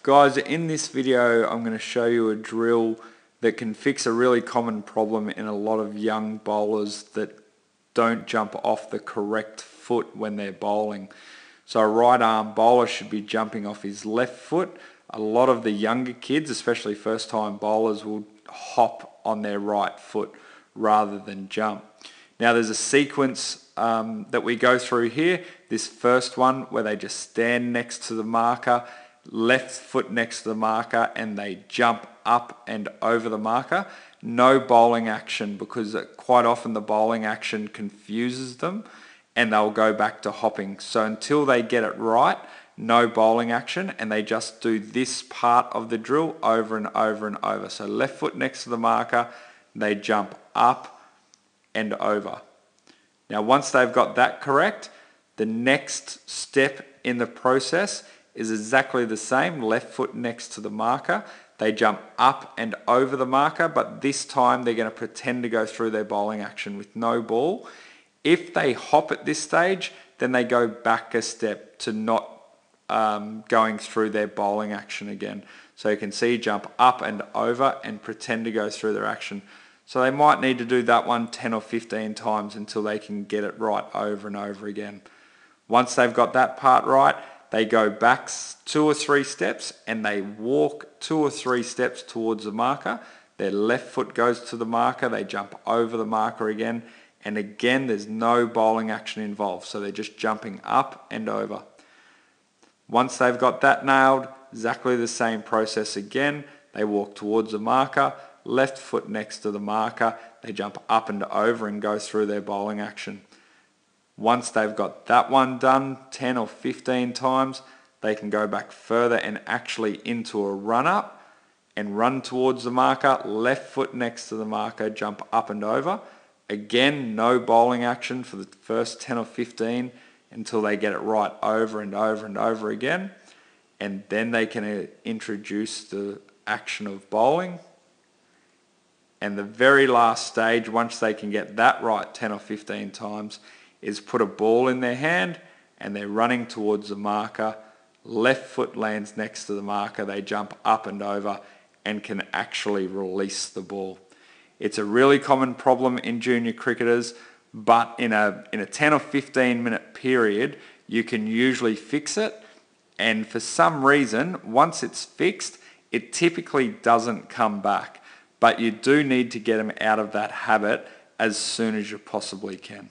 Guys, in this video I'm going to show you a drill that can fix a really common problem in a lot of young bowlers that don't jump off the correct foot when they're bowling. So a right arm bowler should be jumping off his left foot. A lot of the younger kids, especially first time bowlers, will hop on their right foot rather than jump. Now there's a sequence that we go through here. This first one where they just stand next to the marker, left foot next to the marker, and they jump up and over the marker. No bowling action, because quite often the bowling action confuses them and they'll go back to hopping. So until they get it right, no bowling action, and they just do this part of the drill over and over and over. So left foot next to the marker, they jump up and over. Now once they've got that correct, the next step in the process is exactly the same. Left foot next to the marker, they jump up and over the marker, but this time they're going to pretend to go through their bowling action with no ball. If they hop at this stage, then they go back a step to not going through their bowling action again. So you can see jump up and over and pretend to go through their action. So they might need to do that one 10 or 15 times until they can get it right over and over again. Once they've got that part right, they go back 2 or 3 steps and they walk 2 or 3 steps towards the marker. Their left foot goes to the marker, they jump over the marker again, and again there's no bowling action involved, so they're just jumping up and over. Once they've got that nailed, exactly the same process again. They walk towards the marker, left foot next to the marker, they jump up and over and go through their bowling action. Once they've got that one done 10 or 15 times, they can go back further and actually into a run up and run towards the marker, left foot next to the marker, jump up and over. Again, no bowling action for the first 10 or 15 until they get it right over and over and over again. And then they can introduce the action of bowling. And the very last stage, once they can get that right 10 or 15 times, is put a ball in their hand and they're running towards the marker. Left foot lands next to the marker, they jump up and over and can actually release the ball. It's a really common problem in junior cricketers, but in a 10 or 15 minute period, you can usually fix it. And for some reason, once it's fixed, it typically doesn't come back. But you do need to get them out of that habit as soon as you possibly can.